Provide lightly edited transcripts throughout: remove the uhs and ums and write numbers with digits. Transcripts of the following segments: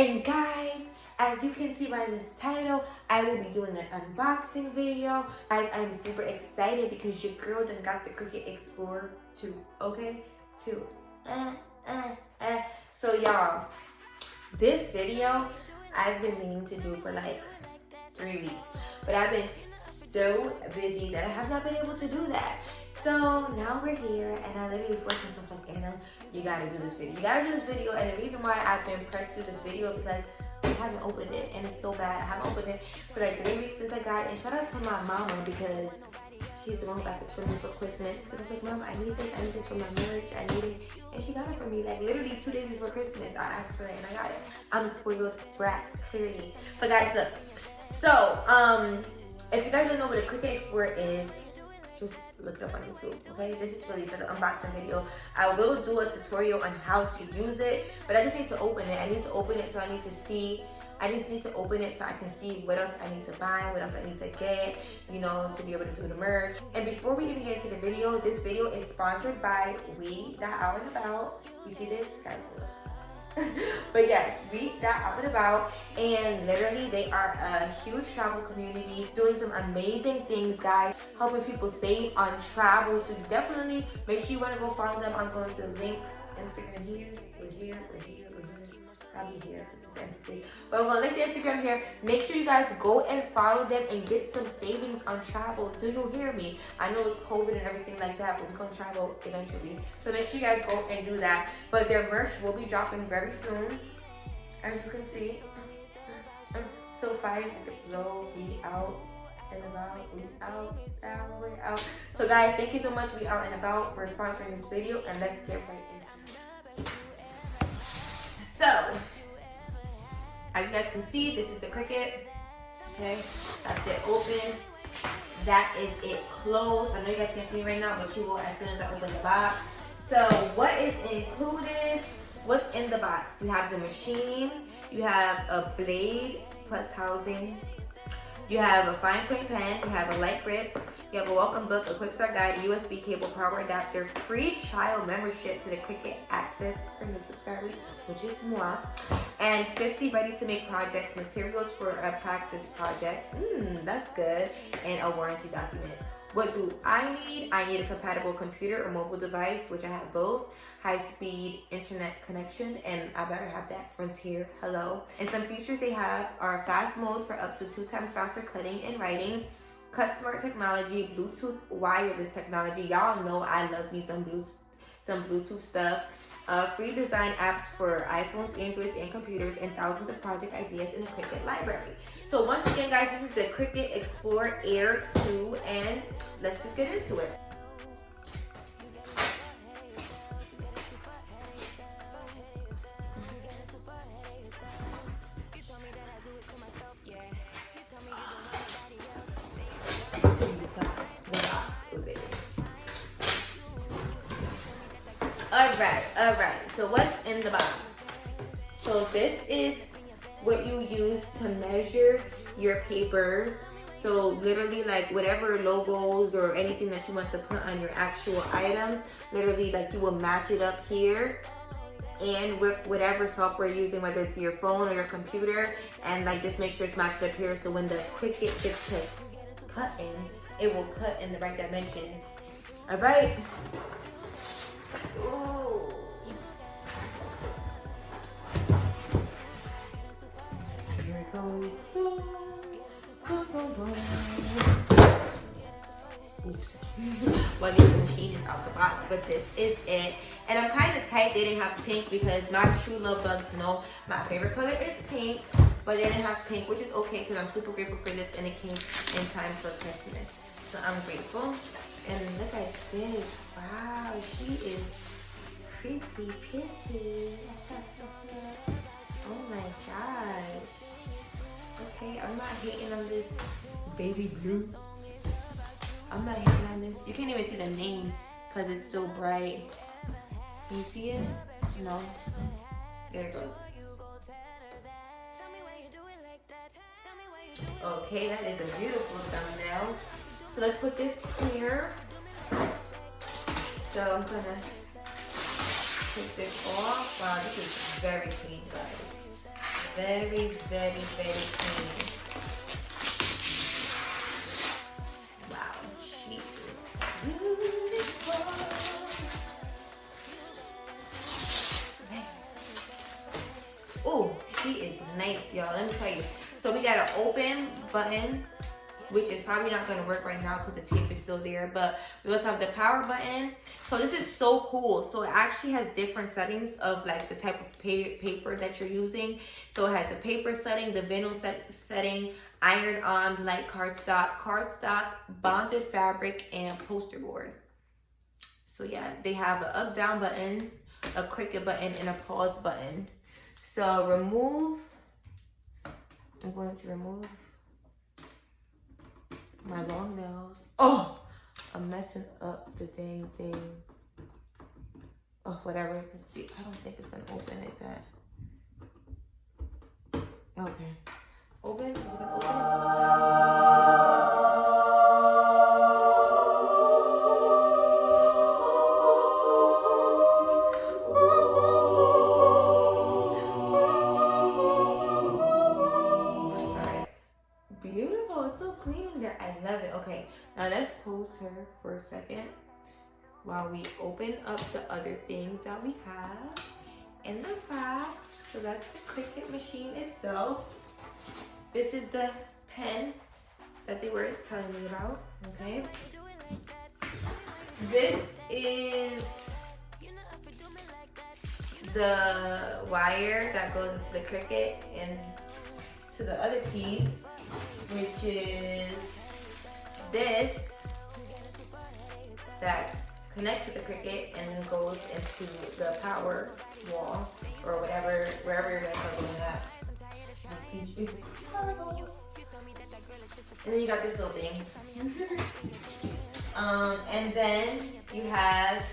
And guys, as you can see by this title, I will be doing an unboxing video. Guys, I'm super excited because your girl done got the Cricut Explorer 2, okay? 2. So y'all, this video I've been meaning to do for like 3 weeks, but I've been so busy that I have not been able to do that. So now we're here, and I literally forced myself like, Anna, you gotta do this video. You gotta do this video, and the reason why I've been pressed to this video because I haven't opened it, and it's so bad. I haven't opened it for like 3 weeks since I got it. And shout out to my mama because she's the one who got this for me for Christmas. Because I was like, Mom, I need this for my marriage. I need it. And she got it for me like literally 2 days before Christmas. I asked for it and I got it. I'm a spoiled brat, clearly. But guys, look. So, if you guys don't know what a Cricut Explorer is, just look it up on YouTube, okay? This is really for the unboxing video. I will do a tutorial on how to use it, but I just need to open it. I need to open it so I need to see. I just need to open it so I can see what else I need to buy, what else I need to get, you know, to be able to do the merch. And before we even get into the video, this video is sponsored by We.Out and About. You see this? Guys, look. But yes, We.Out and About, and literally they are a huge travel community doing some amazing things, guys, helping people save on travel. So definitely make sure you want to go follow them. I'm going to link Instagram here, probably here because it's empty. But we're gonna link the Instagram here. Make sure you guys go and follow them and get some savings on travel. Do you hear me? I know it's COVID and everything like that, but we're gonna travel eventually. So make sure you guys go and do that. But their merch will be dropping very soon, as you can see. So find the low, We Out and About, We Out. So guys, thank you so much, We.Out and About, for sponsoring this video, and let's get right into it. So, as you guys can see, this is the Cricut. Okay, that's it open. That is it closed. I know you guys can't see me right now, but you will as soon as I open the box. So, what is included? What's in the box? You have the machine. You have a blade plus housing. You have a fine point pen. You have a light grip. You have a welcome book, a quick start guide, USB cable, power adapter, free trial membership to the Cricut Access for new subscribers, which is moi, and 50 ready-to-make projects, materials for a practice project. That's good. And a warranty document. What do I need? I need a compatible computer or mobile device, which I have both, high-speed internet connection, and I better have that. Frontier, hello. And some features they have are fast mode for up to 2 times faster cutting and writing, Cut Smart technology, Bluetooth wireless technology. Y'all know I love me some Bluetooth stuff. Free design apps for iPhones, Androids, and computers, and thousands of project ideas in the Cricut library. So once again, guys, this is the Cricut Explorer Air 2, and let's just get into it. Alright, so what's in the box? So this is what you use to measure your papers. So literally like whatever logos or anything that you want to put on your actual items, literally like you will match it up here and with whatever software you're using, whether it's your phone or your computer, and like just make sure it's matched up here so when the Cricut gets to cutting, it will cut in the right dimensions. Alright. Here it goes. Oops. Well, the machine is out the box, but this is it. And I'm kind of tight. They didn't have pink because my true love bugs know my favorite color is pink, but they didn't have pink, which is okay because I'm super grateful for this, and it came in time for Christmas. So I'm grateful. And look at this. Wow, she is pretty. Oh my gosh. Okay, I'm not hating on this baby blue. I'm not hating on this. You can't even see the name because it's so bright. Can you see it? No. There it goes. Okay, that is a beautiful thumbnail. So let's put this here. So I'm gonna take this off. Wow, this is very clean, guys. very, very, very clean. Wow, she is beautiful. Oh, she is nice, y'all. Let me tell you. So we got an open button, which is probably not going to work right now because the tape is still there. But we also have the power button. So this is so cool. So it actually has different settings of like the type of paper that you're using. So it has the paper setting, the vinyl setting, iron-on light cardstock, bonded fabric, and poster board. So yeah, they have an up-down button, a Cricut button, and a pause button. So remove. I'm going to remove my long nails. Oh, I'm messing up the dang thing. Oh, whatever. Let's see. I don't think it's gonna open like that. Okay. Open. Is it gonna open? Beautiful. It's so clean in there. I love it. Okay, now let's pose her for a second while we open up the other things that we have in the box. So that's the Cricut machine itself. This is the pen that they were telling me about. Okay. This is the wire that goes into the Cricut and to the other piece, which is this that connects to the Cricut and then goes into the power wall or whatever, wherever you're gonna plug in that. And then you got this little thing. And then you have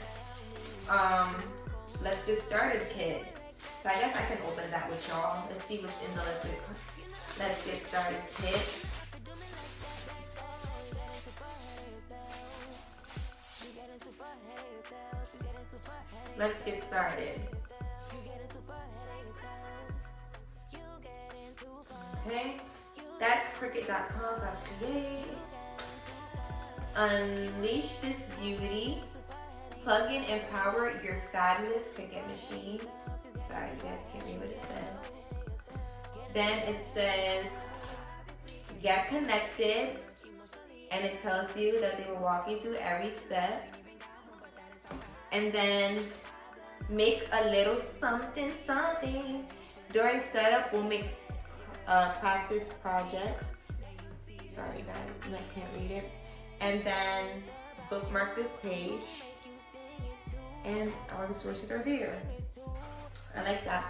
let's get started kit. So I guess I can open that with y'all. Let's see what's in the let's get started kit. Let's get started. Okay, that's Cricut.com/create. Unleash this beauty. Plug in and power your fabulous Cricut machine. Sorry, you guys can't read what it says. Then it says, get connected. And it tells you that they will walk you through every step. And then make a little something. During setup, we'll make practice projects. Sorry guys, I can't read it. And then bookmark this page. And all the sources are there. I like that.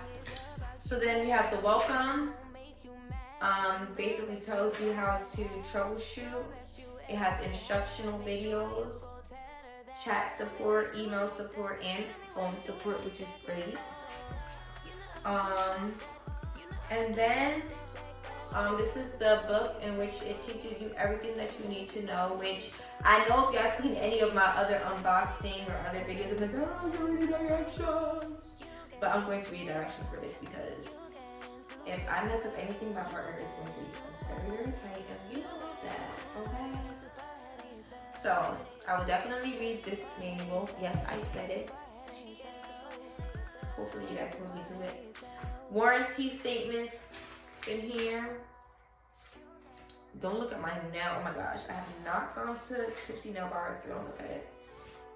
So then we have the welcome. Basically tells you how to troubleshoot. It has instructional videos, chat support, email support, and phone support, which is great. And then this is the book in which it teaches you everything that you need to know, which I know if y'all seen any of my other unboxing or other videos, I'm like, oh, I'm read directions. But I'm going to read directions for this because if I mess up anything, my partner is going to be very, very tight, and you know that, okay? So I will definitely read this manual. Yes, I said it. Hopefully you guys will read to it. Warranty statements in here. Don't look at my nail. Oh my gosh, I have not gone to Tipsy Nail Bar, so don't look at it.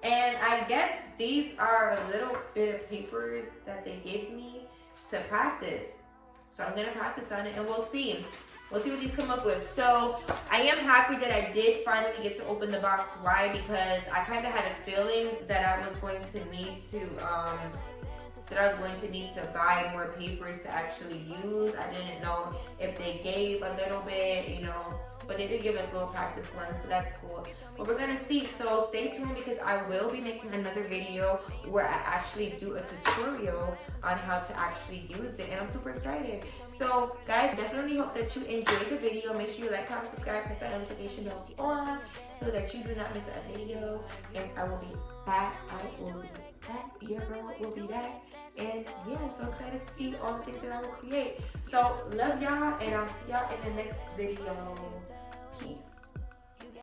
And I guess these are a little bit of papers that they gave me to practice. So I'm gonna practice on it and we'll see. We'll see what these come up with. So I am happy that I did finally get to open the box. Why? Because I kind of had a feeling that I was going to need to buy more papers to actually use. I didn't know if they gave a little bit, you know, but they did give a little practice one, so that's cool. But we're gonna see, so stay tuned because I will be making another video where I actually do a tutorial on how to actually use it, and I'm super excited. So guys, definitely hope that you enjoyed the video. Make sure you like, comment, subscribe, press that notification bell on so that you do not miss a video, and I will be back. back. Your girl will be back. And yeah, I'm so excited to see all the things that I will create. So love y'all, and I'll see y'all in the next video.